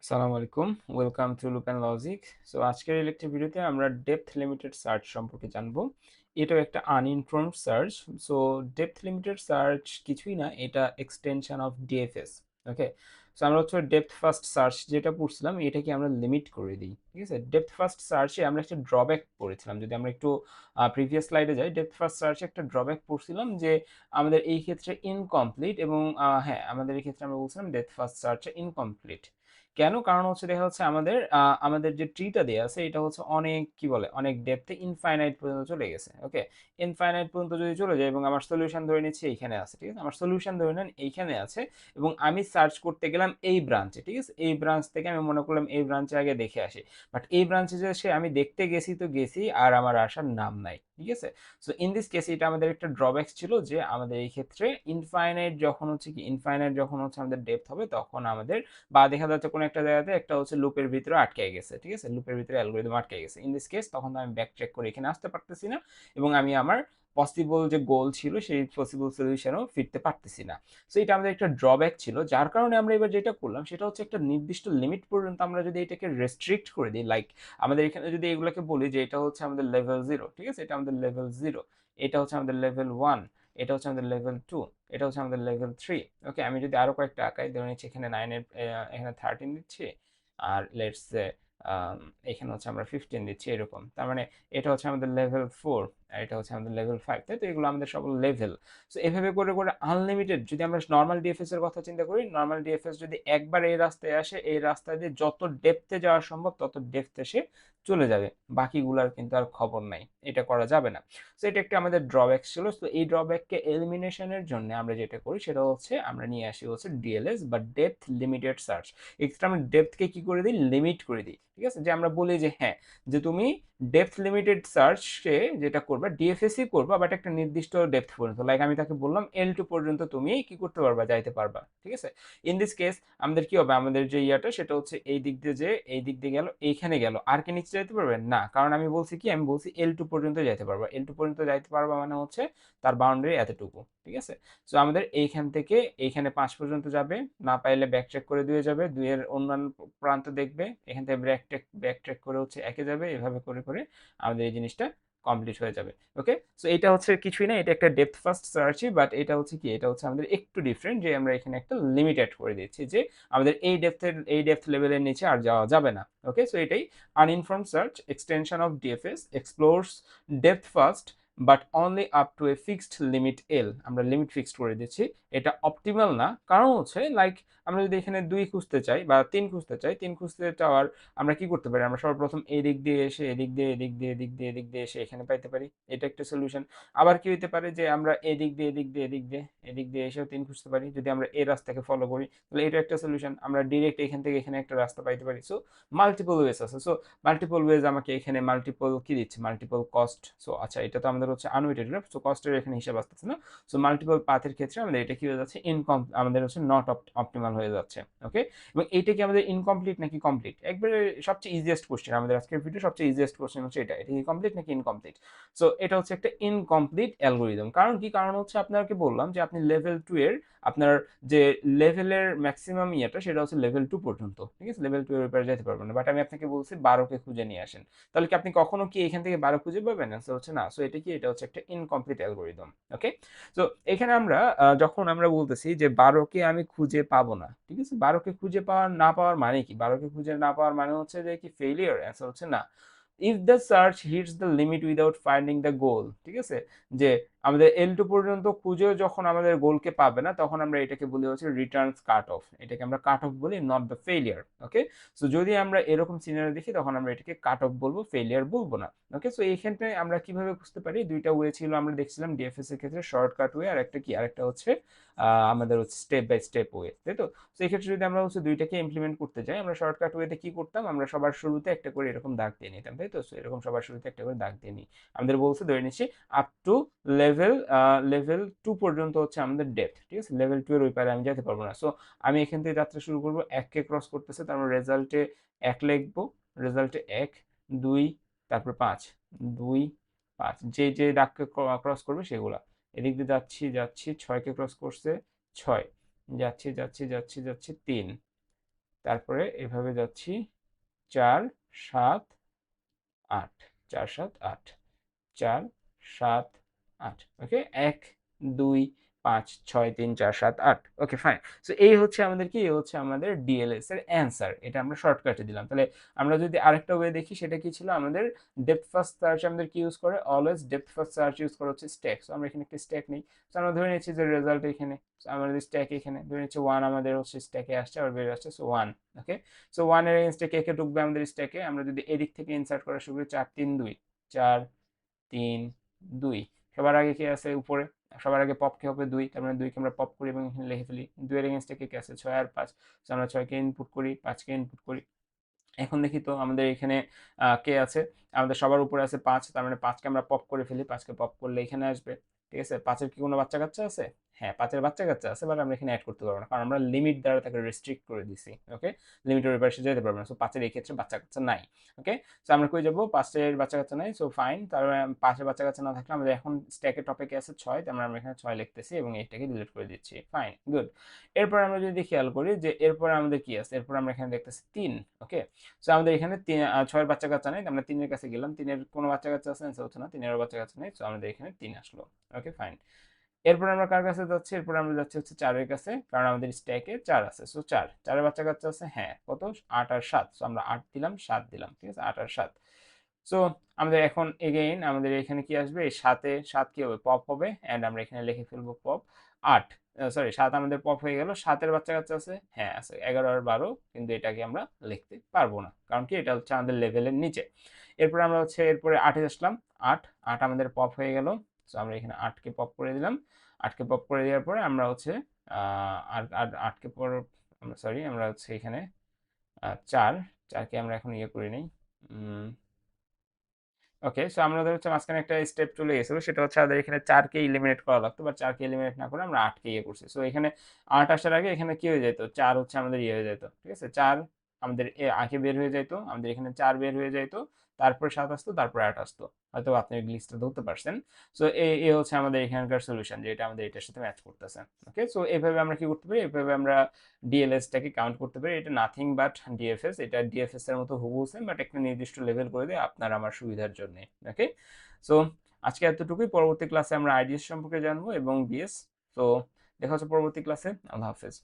সালাম আলাইকুম, welcome to loop and logic. So আজকের এই লেকচার ভিডিওতে আমরা ডেপথ লিমিটেড সার্চ সম্পর্কে জানবো। এটাও একটা uninformed search. So depth limited search কিছুই না, এটা extension of DFS. Okay, so আমরা হচ্ছে ডেপথ ফার্স্ট সার্চ যেটা পড়ছিলাম এটাকে আমরা লিমিট করে দিই। ঠিক আছে, ডেপথ ফার্স্ট সার্চে আমরা একটা ড্রব্যাক পড়েছিলাম। যদি আমরা একটু প্রিভিয়াস স্লাইডে যাই, ডেপথ ফার্স্ট সার্চে একটা ড্রব্যাক পড়ছিলাম যে আমাদের এই ক্ষেত্রে ইনকমপ্লিট, এবং হ্যাঁ, আমাদের এই ক্ষেত্রে আমরা বলছিলাম ডেপথ ফার্স্ট সার্চে ইনকমপ্লিট। কেন? কারণ হচ্ছে দেখা যাচ্ছে আমাদের যে ট্রিটা দেয়া আছে এটা হচ্ছে অনেক কি বলে অনেক ডেপথে ইনফাইনাইট পর্যন্ত চলে গেছে। ওকে, ইনফাইনাইট পর্যন্ত যদি চলে যায় এবং আমার সলিউশন ধরে নিচ্ছি এইখানে আছে, ঠিক আছে, আমার সলিউশন ধরে নেন এইখানে আছে, এবং আমি সার্চ করতে গেলাম এই ব্রাঞ্চে। ঠিক আছে, এই ব্রাঞ্চ থেকে আমি মনে করলাম এই ব্রাঞ্চে আগে দেখে আসি, বাট এই ব্রাঞ্চে যে সে আমি দেখতে গেছি তো গেছি, আর আমার আসার নাম নাই। ঠিক আছে, সো ইন দিস কেস এটা আমাদের একটা ড্রব্যাক ছিল যে আমাদের এই ক্ষেত্রে ইনফাইনাইট যখন হচ্ছে আমাদের ডেপথ হবে তখন আমাদের, বা দেখা যাচ্ছে কোনো একটা জায়গাতে একটা হচ্ছে লুপের ভিতরে আটকে গেছে। ঠিক আছে, লুপের ভিতরে অ্যালগরিদম আটকে গেছে। ইন দিস কেস তখন আমি ব্যাক ট্র্যাক করে এখানে আসতে পারতেছি না, এবং আমি আমার পসিবল যে গোল ছিল সেই পসিবল সলিউশনও ফিরতে পারতেছি না। সো এটা আমাদের একটা ড্রব্যাক ছিল, যার কারণে আমরা এবার যেটা করলাম সেটা হচ্ছে একটা নির্দিষ্ট লিমিট পর্যন্ত আমরা যদি এটাকে রেস্ট্রিক্ট করে দিই, লাইক আমাদের এখানে যদি এগুলোকে বলি যে এটা হচ্ছে আমাদের লেভেল 0, ঠিক আছে, এটা আমাদের লেভেল 0, এটা হচ্ছে আমাদের লেভেল 1, এটা হচ্ছে আমাদের লেভেল 2, এটা হচ্ছে আমাদের লেভেল 3। ওকে, আমি যদি আরো কয়েকটা আঁকাই, ধরে নিচ্ছি এখানে 9 এর এখানে 13 দিচ্ছি, আর লেটস সে এখানে হচ্ছে আমরা 15 দিচ্ছি, এরকম। তার মানে এটা হচ্ছে আমাদের লেভেল 4, আর এটা হচ্ছে আমাদের লেভেল 5, তাই তো? এগুলো আমাদের সব লেভেল। সো এভাবে করে করে আনলিমিটেড, যদি আমরা নর্মাল ডিএফএস এর কথা চিন্তা করি, নর্মাল ডিএফএস যদি একবার এই রাস্তায় আসে, এই রাস্তা দিয়ে যত ডেপথে যাওয়া সম্ভব তত ডেপথে সে চলে যাবে, বাকিগুলার কিন্তু আর খবর নাই, এটা করা যাবে না। সো এটা একটা আমাদের ড্রব্যাক ছিল। তো এই ড্রব্যাককে এলিমিনেশনের জন্য আমরা যেটা করি সেটা হচ্ছে আমরা নিয়ে আসি হচ্ছে ডিএলএস বা ডেপথ লিমিটেড সার্চ। এক্ষেত্রে আমরা ডেপথকে কি করে দিই, লিমিট করে দিই। ঠিক আছে, যে আমরা বলি যে হ্যাঁ, যে তুমি ডেপথ লিমিটেড সার্চে যেটা করবা ডিএফএসই করবা, বাট একটা নির্দিষ্ট ডেপথ পর্যন্ত, লাইক আমি তাকে বললাম L2 পর্যন্ত তুমি কি করতে পারবা, যাইতে পারবা। ঠিক আছে, ইন দিস কেস আমাদের কি হবে, আমাদের যে ইয়াটা সেটা হচ্ছে এই দিক দিয়ে, যে এই দিক দিয়ে গেল, এইখানে গেল, আর কি নিচে যাইতে পারবে না, কারণ আমি বলছি কি, আমি বলছি L2 পর্যন্ত যাইতে পারবা। L2 পর্যন্ত যাইতে পারবা মানে হচ্ছে তার বাউন্ডারি এতটুকু। ঠিক আছে, সো আমাদের এইখান থেকে এইখানে 5 পর্যন্ত যাবে, না পাইলে ব্যাক ট্র্যাক করে 2 যাবে, 2 এর অন্যান্য প্রান্ত দেখবে, এখান থেকে ব্যাক ট্র্যাক করে হচ্ছে একে যাবে, এভাবে করে করে আমাদের এই জিনিসটা কমপ্লিট হয়ে যাবে। ওকে, সো এটা হচ্ছে কিছুই না, এটা একটা ডেপথ ফার্স্ট সার্চই, বাট এটা হচ্ছে কি, এটা হচ্ছে আমাদের একটু ডিফারেন্ট, যে আমরা এখানে একটা লিমিট অ্যাড করে দিচ্ছি যে আমাদের এই ডেপথ লেভেলের নিচে আর যাওয়া যাবে না। ওকে, সো এটাই uninformed search extension of DFS explores depth first but only up to a fixed limit L. আমরা লিমিট ফিক্সড করে দিচ্ছি। এটা অপটিমাল না, কারণ হচ্ছে লাইক আমরা যদি এখানে 2 খুঁজতে চাই বা 3 খুঁজতে চাই, 3 খুঁজতে চাওয়ার আমরা কি করতে পারি, আমরা সর্বপ্রথম এই দিক দিয়ে এসে এদিক দিয়ে এদিক দিয়ে এদিক দিয়ে এদিক দিয়ে এসে এখানে পাইতে পারি, এটা একটা সলিউশন। আবার কি হইতে পারে যে আমরা এদিক দিয়ে এদিক দিয়ে এদিক দিয়ে এদিক দিয়ে এসেও 3 খুঁজতে পারি, যদি আমরা এই রাস্তাকে ফলো করি তাহলে এটা একটা সলিউশন, আমরা ডিরেক্ট এখান থেকে এখানে একটা রাস্তা পাইতে পারি। সো মাল্টিপল ওয়েজ আছে। সো মাল্টিপল ওয়েজ আমাকে এখানে মাল্টিপল কি দিচ্ছে, মাল্টিপল কস্ট। সো আচ্ছা, এটা তো আমাদের হচ্ছে আনওয়েটেড, সো কস্টের এখানে হিসাব আসতেছে না। সো মাল্টিপল পাথের ক্ষেত্রে আমাদের এটা কি হয়ে যাচ্ছে, আমাদের হচ্ছে নট অপটিমাল হয়ে যাচ্ছে। ওকে, এবং এইটা কি আমাদের ইনকমপ্লিট নাকি কমপ্লিট, একবারে সবচেয়ে ইজিয়েস্ট কোশ্চেন আমাদের আজকের ভিডিও, সবচেয়ে ইজিয়েস্ট কোশ্চেন হচ্ছে এটা কি কমপ্লিট নাকি ইনকমপ্লিট। সো এটা হচ্ছে একটা ইনকমপ্লিট অ্যালগোরিদম। কারণ কি, কারণ হচ্ছে আপনাকে বললাম যে আপনি লেভেল 2 এর আপনার যে লেভেলের ম্যাক্সিমাম ইয়েটা সেটা হচ্ছে লেভেল 2 পর্যন্ত। ঠিক আছে, লেভেল 2 এর উপরে যেতে পারবেন না, বাট আমি আপনাকে বলছি 12 কে খুঁজে নিয়ে আসেন। তাহলে কি আপনি কখনো কি এখান থেকে 12 খুঁজে পাবেন? আনসার হচ্ছে না। সো এটা কি, এটা হচ্ছে একটা ইনকমপ্লিট অ্যালগোরিদম। ওকে, সো এখানে আমরা যখন আমরা বলতেছি যে 12 কে আমি খুঁজে পাবো না, ঠিক আছে, 12 কে খুঁজে না পাওয়ার মানে কি, 12 কে খুঁজে না পাওয়ার মানে হচ্ছে যে কি ফেলিয়ার? অ্যান্সার হচ্ছে না। If the search hits the limit without finding the goal, ঠিক আছে, যে আমাদের L2 পর্যন্ত খুঁজেও যখন আমাদের গোলকে পাবে না, তখন আমরা এটাকে বলি হচ্ছে রিটার্নস কাট অফ, এটাকে আমরা কাট অফ বলি, not the failure. Okay, so যদি আমরা এরকম সিনারি দেখি তখন আমরা এটাকে কাট অফ বলবো, ফেলিয়ার বলবো না। ওকে, সো এইখানে আমরা কিভাবে বুঝতে পারি, দুইটা ওয়ে ছিল আমরা দেখছিলাম ডিএফএস এর ক্ষেত্রে, শর্টকাট ওয়ে, আর একটা কি, আরেকটা হচ্ছে আমাদের হচ্ছে স্টেপ বাই স্টেপ ওয়ে, তাই তো? তো এই ক্ষেত্রে যদি আমরা হচ্ছে দুইটাকে ইমপ্লিমেন্ট করতে চাই, আমরা শর্টকাট ওয়েতে কি করতাম, আমরা সবার শুরুতে একটা করে এরকম দাগ দিয়ে নিতাম, তাই তো? সো এরকম সবার শুরুতে একটা করে দাগ দিয়ে নিই। আমাদের বলছে ধরে নিচ্ছি আপ টু লেভেল 2 পর্যন্ত হচ্ছে আমাদের ডেপথ। ঠিক আছে, লেভেল 2 এর ওই পারে আমি যেতে পারবো না। সো আমি এখান থেকে যাত্রা শুরু করবো, 1 কে ক্রস করতেছে, তারপর রেজাল্টে 1 লিখবো, রেজাল্টে 1, 2, তারপর 5, 2, 5, যে যে দাগকে ক্রস করবে সেগুলা। এদিক দিয়ে যাচ্ছি যাচ্ছি, 6 কে ক্রস করছে, 6, যাচ্ছি যাচ্ছি যাচ্ছি যাচ্ছি, 3, তারপরে এভাবে যাচ্ছি 4 7 8, 4 7 8, 4 7 8, ওকে, 1 2 5 6 3 4 7 8, ওকে ফাইন। সো এই হচ্ছে আমাদের কি, এই হচ্ছে আমাদের ডিএলএস এর অ্যান্সার। এটা আমরা শর্টকাটে দিলাম। তাহলে আমরা যদি আরেকটা ওয়ে দেখি, সেটা কি ছিল, আমাদের ডেপথ ফার্স্ট সার্চ আমাদের কি ইউজ করে, always depth first search use করা হচ্ছে স্ট্যাক। সো আমরা এখানে একটা স্ট্যাক নিই। সো আমরা ধরে নিচ্ছি যে রেজাল্ট এখানে, সো আমাদের স্ট্যাক এখানে ধরে নিচ্ছি 1 আমাদের হচ্ছে স্ট্যাকে আসছে, আর বের আসছে, সো 1, ওকে। সো 1 এর এগেইনস্টে কে কে ঢুকবে আমাদের স্ট্যাকে, আমরা যদি এদিক থেকে ইনসার্ট করা শুরু করি, 4 3 2, 4 3 2, সবার আগে কি আছে উপরে, সবার আগে পপ কে হবে 2, তার মানে 2 কে আমরা পপ করি এবং এখানে লিখে ফেলি। 2 এর এগেইনস্টে কে কে আছে, 6 আর 5, সো আমরা 6 কে ইনপুট করি, 5 কে ইনপুট করি। এখন দেখি তো আমাদের এখানে কে আছে, আমাদের সবার উপরে আছে 5, তার মানে 5 কে আমরা পপ করে ফেলি। 5 কে পপ করলে এখানে আসবে, ঠিক আছে। 5 এর কি কোনো বাচ্চা কাচ্চা আছে? হ্যাঁ, 5 এর বাচ্চা কাচ্চা আছে, বাট আমরা এখানে অ্যাড করতে পারবো না, কারণ আমরা লিমিট দ্বারা তাকে রেস্ট্রিক্ট করে দিছি, ওকে। লিমিটের ব্যাপারে সে যেতে পারবে না। সো 5 এর এই ক্ষেত্রে বাচ্চা কাচ্চা নাই, ওকে। সো আমরা কই যাবো, 5 এর বাচ্চা কাচ্চা নাই, সো ফাইন। তারপরে 5 এর বাচ্চা কাচ্চা না থাকলে আমাদের এখন স্ট্যাকের টপিকে আছে 6, তার মানে আমরা এখানে 6 লিখতেছি এবং এইটাকে ডিলিট করে দিচ্ছি, ফাইন, গুড। এরপর আমরা যদি খেয়াল করি যে এরপর আমাদের কি আছে, এরপর আমরা এখানে দেখতেছি 3, ওকে। সো আমাদের এখানে 6 এর বাচ্চা কাচ্চা নাই, আমরা 3 এর কাছে গেলাম। 3 এর কোনো বাচ্চা কাচ্চা আছে, অ্যান্সার হচ্ছে না। 3 এর বাচ্চা কাচ্চা নেই, সো আমাদের এখানে 3 আসলো, ওকে ফাইন। এরপর আমরা কার কাছে যাচ্ছি, এরপর আমরা যাচ্ছি হচ্ছে 4 এর কাছে, কারণ আমাদের স্ট্যাকে 4 আছে। সো 4 এর বাচ্চা কাচ্চা আছে, হ্যাঁ, কত, 8 আর 7, সো আমরা 8 দিলাম, 7 দিলাম, ঠিক আছে, 8 আর 7। সো আমাদের এখন এগেইন আমাদের এখানে কি আসবে, এই 7 কি হবে, পপ হবে, এন্ড আমরা এখানে লিখে ফেলবো পপ 8, সরি 7 আমাদের পপ হয়ে গেল। 7 এর বাচ্চা কাচ্চা আছে, হ্যাঁ আছে, 11 আর 12, কিন্তু এটাকে আমরা লিখতে পারবো না, কারণ কি এটা হচ্ছে আমাদের লেভেলের নিচে। এরপর আমরা হচ্ছে এরপরে 8 এ আসলাম, 8 8 আমাদের পপ হয়ে গেল। সো আমরা এখানে 8 কে পপ করে দিলাম। 8 কে পপ করে দেওয়ার পরে আমরা হচ্ছে আর আর 8 কে পর, আমরা সরি, আমরা হচ্ছে এখানে 4 4 কে আমরা এখন ইয়ে করে নেই। ওকে, সো আমাদের হচ্ছে মাঝখানে একটা স্টেপ চলে গেছিল, সেটা হচ্ছে আমাদের এখানে 4 কে এলিমিনেট করা লাগতো, বাট 4 কে এলিমিনেট না করে আমরা 8 কে ইয়ে করছি। সো এখানে 8 আসার আগে এখানে কি হয়ে যেত, 4 হচ্ছে আমাদের ইয়ে হয়ে যেত, ঠিক আছে। 4 আমাদের আগে বের হয়ে যেত, আমাদের এখানে 4 বের হয়ে যেত, তারপর 7 আসতো, তারপর 8 আসতো। হয়তো আপনি লিস্টটা ধরতে পারছেন। সো এই হচ্ছে আমাদের এখানকার সলিউশন, যে এটা আমাদের এটার সাথে ম্যাচ করতেছে, ওকে। সো এভাবে আমরা কি করতে পারি, এভাবে আমরা ডিএলএসটাকে কাউন্ট করতে পারি। এটা নাথিং বাট ডিএফএস, এটা ডিএফএস এর মতো হুবহু সেম, বাট একটা নির্দিষ্ট লেভেল করে দেয় আপনার আমার সুবিধার জন্য, ওকে। সো আজকে এতটুকুই। পরবর্তী ক্লাসে আমরা আইডিএস সম্পর্কে জানবো এবং বিএস। তো দেখা হচ্ছে পরবর্তী ক্লাসে। আল্লাহ হাফেজ।